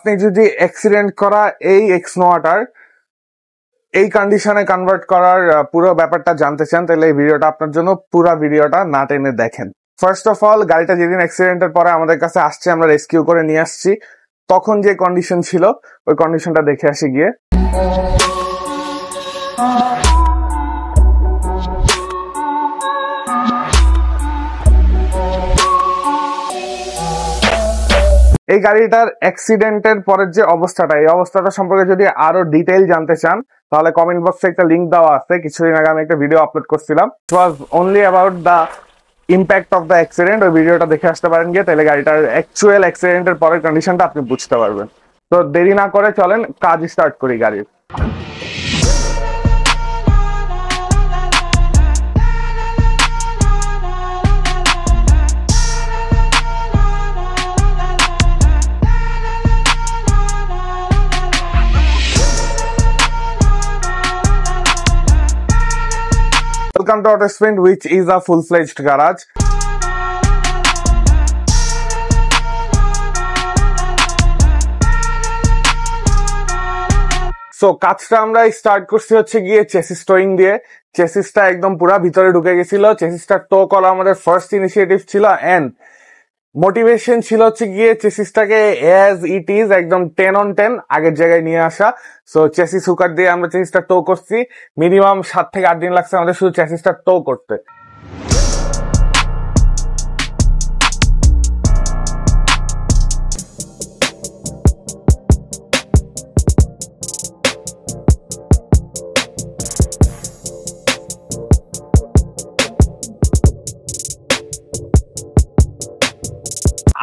আপনি যদি অ্যাক্সিডেন্ট করা এই এক্স নোয়াটার এই কন্ডিশনে কনভার্ট করার পুরো ব্যাপারটা জানতে চান, তাহলে এই ভিডিওটা আপনার জন্য, পুরো ভিডিওটা না টেনে দেখেন। ফার্স্ট অফ অল, গাড়িটা যেদিন অ্যাক্সিডেন্টের পরে আমাদের কাছে আসছে, আমরা রেস্কিউ করে নিয়ে আসছি, তখন যে কন্ডিশন ছিল ওই কন্ডিশনটা দেখে আসি গিয়ে। এই গাড়িটার অ্যাক্সিডেন্টের পরের যে অবস্থাটা, এই অবস্থাটা সম্পর্কে যদি আরো ডিটেইল জানতে চান তাহলে কমেন্ট বক্সে একটা লিংক দেওয়া আছে। কিছুদিন আগে আমি একটা ভিডিও আপলোড করছিলাম, it was only about the impact of the accident. ওই ভিডিওটা দেখে আসতে পারেন গিয়ে, তাহলে গাড়িটার অ্যাকচুয়াল অ্যাক্সিডেন্টের পরের কন্ডিশনটা আপনি বুঝতে পারবেন। তো দেরি না করে চলেন কাজ স্টার্ট করি গাড়ির। Welcome to Autosprint, which is a full-fledged garage. So কাজটা আমরা স্টার্ট করছি হচ্ছে গিয়ে চেসিস টোয়িং দিয়ে। চেসিসটা একদম পুরা ভিতরে ঢুকে গেছিল। চেসিসটা টো করা আমাদের ফার্স্ট ইনিশিয়েটিভ ছিল, এন্ড মোটিভেশন ছিল হচ্ছে গিয়ে চেসিসটাকে অ্যাজ ইট ইজ একদম 10 on 10 আগের জায়গায় নিয়ে আসা। সো চেসিস হুকার দিয়ে আমরা চেসিসটা টো করছি। মিনিমাম 7 থেকে 8 দিন লাগছে আমাদের শুধু চেসিসটা টো করতে।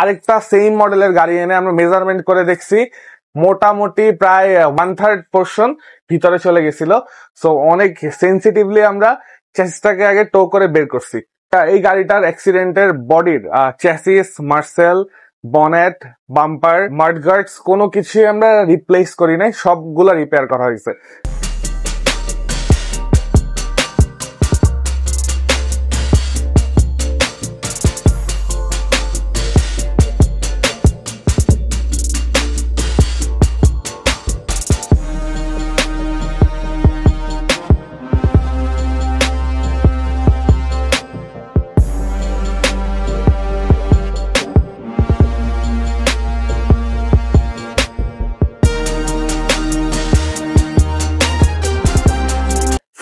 আরেকটা সেম মডেলের গাড়ি এনে আমরা মেজারমেন্ট করে দেখছি, মোটামুটি প্রায় 1/3 পোর্শন ভিতরে চলে গেছিল। সো অনেক সেন্সিটিভলি আমরা চেসিসটাকে আগে টো করে বের করছি। এই গাড়িটার অ্যাক্সিডেন্টের বডির চেসিস, মার্সেল, বনেট, বাম্পার, মাডগার্ডস কোনো কিছুই আমরা রিপ্লেস করি নাই, সবগুলা রিপেয়ার করা হয়েছে।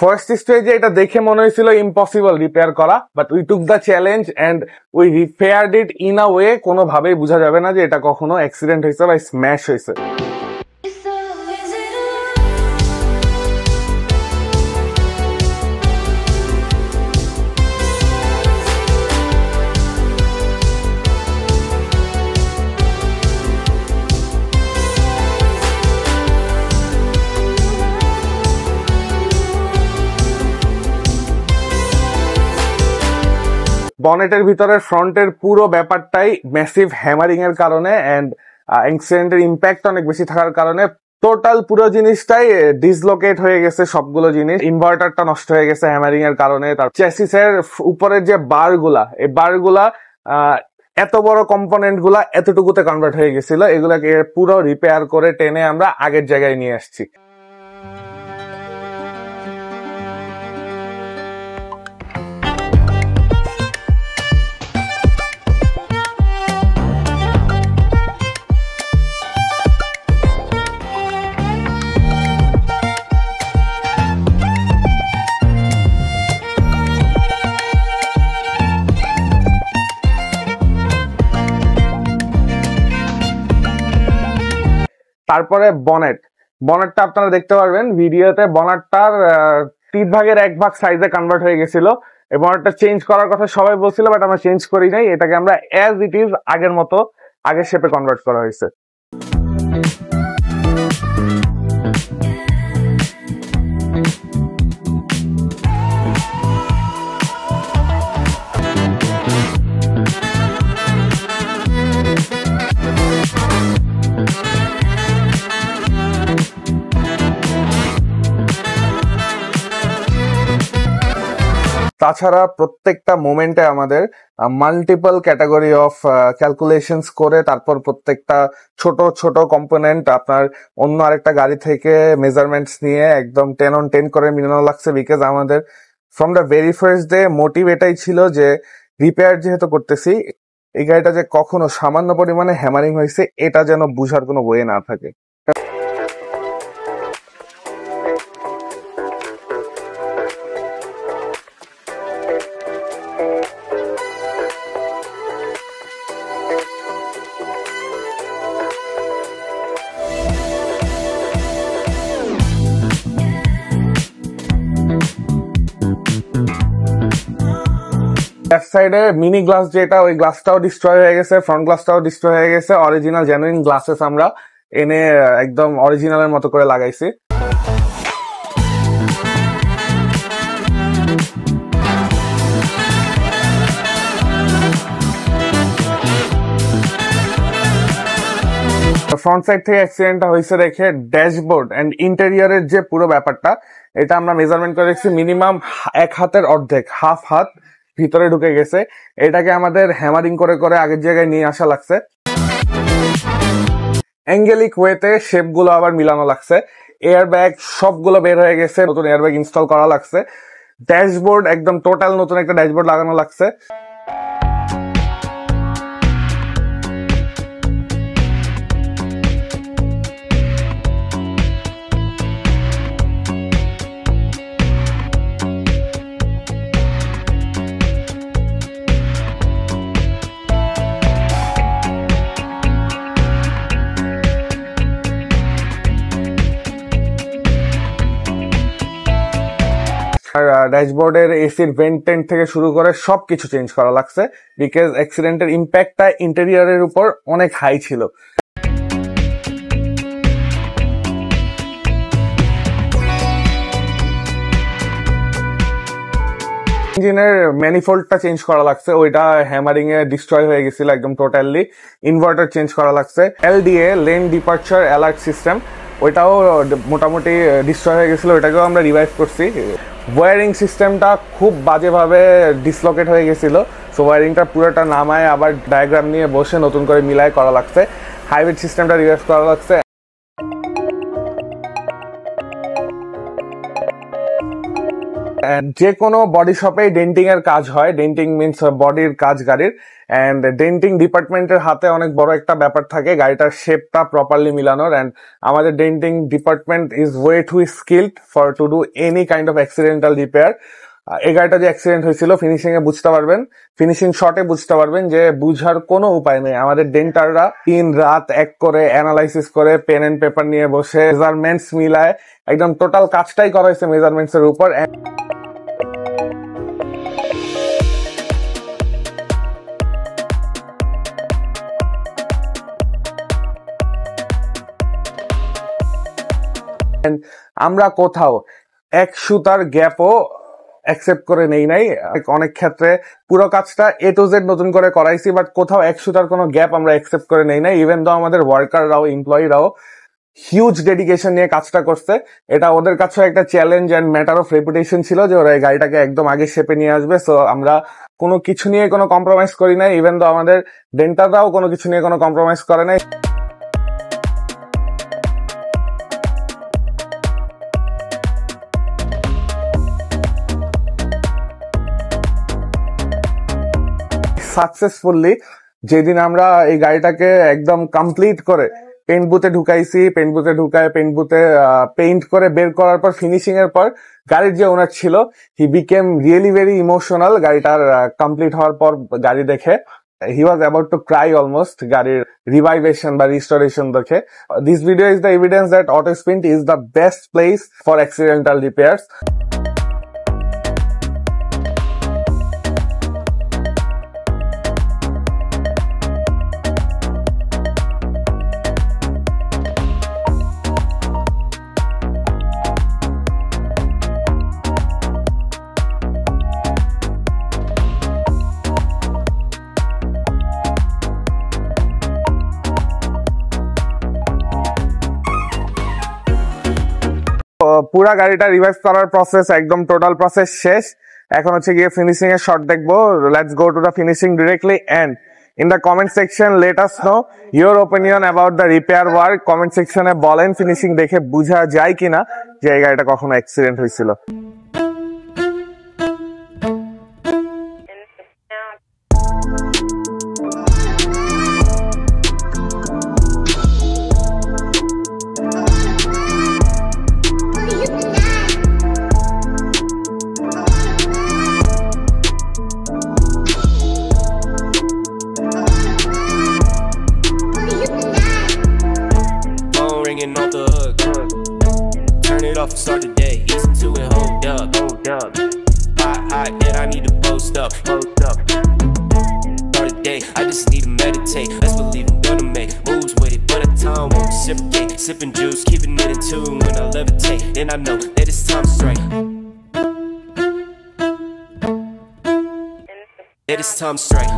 ফার্স্ট স্টেজে এটা দেখে মনে হয়েছিল ইম্পসিবল রিপেয়ার করা, but we took the challenge and we repaired it in a way কোনোভাবেই বোঝা যাবে না যে এটা কখনো অ্যাক্সিডেন্ট হয়েছে বা স্ম্যাশ হয়েছে। বনেটের ভিতরে ফ্রন্টের পুরো ব্যাপারটাই ম্যাসিভ হ্যামারিং এর কারণে এন্ড অ্যাক্সিডেন্টের ইম্প্যাক্ট অনেক বেশি থাকার কারণে টোটাল পুরো জিনিসটাই ডিসলোকেট হয়ে গেছে। সবগুলো জিনিস, ইনভার্টারটা নষ্ট হয়ে গেছে হ্যামারিং এর কারণে। তার চেসিসের উপরের যে বারগুলা, এই বারগুলা এত বড় কম্পোনেন্ট গুলা এতটুকুতে কনভার্ট হয়ে গেছিল। এগুলাকে পুরো রিপেয়ার করে টেনে আমরা আগের জায়গায় নিয়ে আসছি। তারপরে বনেটটা আপনারা দেখতে পারবেন ভিডিওতে, বনেটটার 3 ভাগের 1 ভাগ সাইজে কনভার্ট হয়ে গেছিল। এই বনেটটা চেঞ্জ করার কথা সবাই বলছিল, বাট আমরা চেঞ্জ করি নাই। এটাকে আমরা অ্যাজ ইট ইজ আগের মতো আগের শেপে কনভার্ট করা হয়েছে। তাছাড়া প্রত্যেকটা মোমেন্টে আমাদের মাল্টিপল ক্যাটাগরি অফ ক্যালকুলেশনস করে তারপর প্রত্যেকটা ছোট ছোট কম্পোনেন্ট আপনার অন্য আরেকটা গাড়ি থেকে মেজারমেন্টস নিয়ে একদম 10 on 10 করে মিলানো লাগছে। বিকজ আমাদের from the very first day motive এটাই ছিল যে রিপেয়ার যেহেতু করতেছি, এই গাড়িটা যে কখনো সামান্য পরিমাণে হ্যামারিং হয়েছে এটা যেন বুঝার কোনো ওয়ে না থাকে। লেফট সাইডে মিনি গ্লাস যেটা, ওই গ্লাসটাও ডিস্ট্রয় হয়ে গেছে, ফ্রন্ট গ্লাসটাও ডিস্ট্রয় হয়ে গেছে। অরিজিনাল জেনুইন গ্লাসেস আমরা এনে একদম অরিজিনালের মতো করে লাগাইছি। ফ্রন্ট সাইড থেকে অ্যাক্সিডেন্টটা হয়েছে দেখে ড্যাশবোর্ড এন্ড ইন্টেরিয়রের যে পুরো ব্যাপারটা, এটা আমরা মেজারমেন্ট করে দেখছি মিনিমাম 1 হাতের অর্ধেক, হাফ হাত ভিতরে ঢুকে গেছে। এটাকে আমাদের হ্যামারিং করে করে আগের জায়গায় নিয়ে আসা লাগছে। অ্যাঙ্গেলিক ওয়েতে শেপ গুলো আবার মিলানো লাগছে। এয়ার ব্যাগ সবগুলো বের হয়ে গেছে, নতুন এয়ার ব্যাগ ইনস্টল করা লাগছে। ড্যাশবোর্ড একদম টোটাল নতুন একটা ড্যাশবোর্ড লাগানো লাগছে। আর ড্যাশবোর্ডের এসির ভেন্ট টেন্ট থেকে শুরু করে সবকিছু চেঞ্জ করা লাগছে, বিকজ অ্যাক্সিডেন্টের ইম্প্যাক্টটা ইন্টেরিয়রের উপর অনেক হাই ছিল। ইঞ্জিনের ম্যানিফোল্ডটা চেঞ্জ করা লাগছে, ওইটা হ্যামারিং এ ডিস্ট্রয় হয়ে গেছিল একদম টোটালি। ইনভার্টার চেঞ্জ করা লাগছে। LDA lane departure alert system, ওইটাও মোটামুটি ডিস্ট্রয় হয়ে গেছিল, ওইটাকেও আমরা রিভাইভ করছি। ওয়ারিং সিস্টেমটা খুব বাজেভাবে ডিসলোকেট হয়ে গেছিল, সো ওয়ারিংটা পুরোটা নামায় আবার ডায়াগ্রাম নিয়ে বসে নতুন করে মিলায় করা লাগছে। হাইব্রিড সিস্টেমটা রিভাইভ করা লাগছে। যে কোনো বডি শপে ডেন্টিং এর কাজ হয়। ডেন্টিং মিনস বডির কাজ গাড়ির, এন্ড ডেন্টিং ডিপার্টমেন্টের হাতে অনেক বড় একটা ব্যাপার থাকে গাড়িটার শেপটা প্রপারলি মিলানোর। এন্ড আমাদের denting department is way to skilled for to do any kind of accidental repair. এই গাড়িটা যে অ্যাক্সিডেন্ট হয়েছিল ফিনিশিং এ বুঝতে পারবেন, ফিনিশিং শটে বুঝতে পারবেন যে বুঝার কোনো উপায় নেই। আমাদের ডেন্টাররা দিন রাত এক করে অ্যানালাইসিস করে পেন এন্ড পেপার নিয়ে বসে মেজারমেন্টস মিলায় একদম টোটাল কাজটাই করা হয়েছে মেজারমেন্টস এর উপর। আমরা কোথাও 1 সুতার গ্যাপও অ্যাকসেপ্ট করে নেই নাই। অনেক ক্ষেত্রে পুরো কাজটা A to Z নতুন করে করাইছি, বাট কোথাও 1 সুতার কোনো গ্যাপ আমরা অ্যাকসেপ্ট করে নেই নাই। ইভেন দো আমাদের ওয়ার্কাররাও এমপ্লয়িরাও হিউজ ডেডিকেশন নিয়ে কাজটা করছে। এটা ওদের কাছেও একটা challenge and matter of reputation ছিল যে ওরা এই গাড়িটাকে একদম আগে শেপে নিয়ে আসবে। সো আমরা কোনো কিছু নিয়ে কোনো কম্প্রোমাইজ করি নাই। ইভেন দো আমাদের ডেন্টাররাও কোনো কিছু নিয়ে কোনো কম্প্রোমাইজ করে নাই। সাকসেসফুলি যেদিন আমরা এই গাড়িটাকে একদম কমপ্লিট করে পেইন্ট বুথে ঢুকাইছি, পেইন্ট বুথে ঢুকায় পেইন্ট বুথে পেইন্ট করে বের করার পর ফিনিশিং এর পর গাড়ির যে ওনার ছিল he became really very emotional. গাড়িটার কমপ্লিট হওয়ার পর গাড়ি দেখে he was about to cry almost, গাড়ির রিভাইভেশন বা রিস্টোরেশন দেখে। This video is the evidence that Autosprint is the best place for accidental repairs. পুরা গাড়িটা রিভাইভ করার প্রসেস একদম টোটাল প্রসেস শেষ। এখন হচ্ছে গিয়ে ফিনিশিং এর শট দেখবো। Let's go to the finishing directly and in the comment section let us know your opinion about the repair work. Comment সেকশনে বলেন ফিনিশিং দেখে বোঝা যায় কিনা যে এই গাড়িটা কখনো অ্যাক্সিডেন্ট হয়েছিল। Ringing off the hook. Turn it off and start the day. Easy to it, hold up. Hot, yet I need to post up. Start the day, I just need to meditate. Let's believe I'm gonna make moves with it, but at time won't reciprocate. Sipping juice, keeping it in tune when I levitate. Then I know that it's time straight. That it's time straight.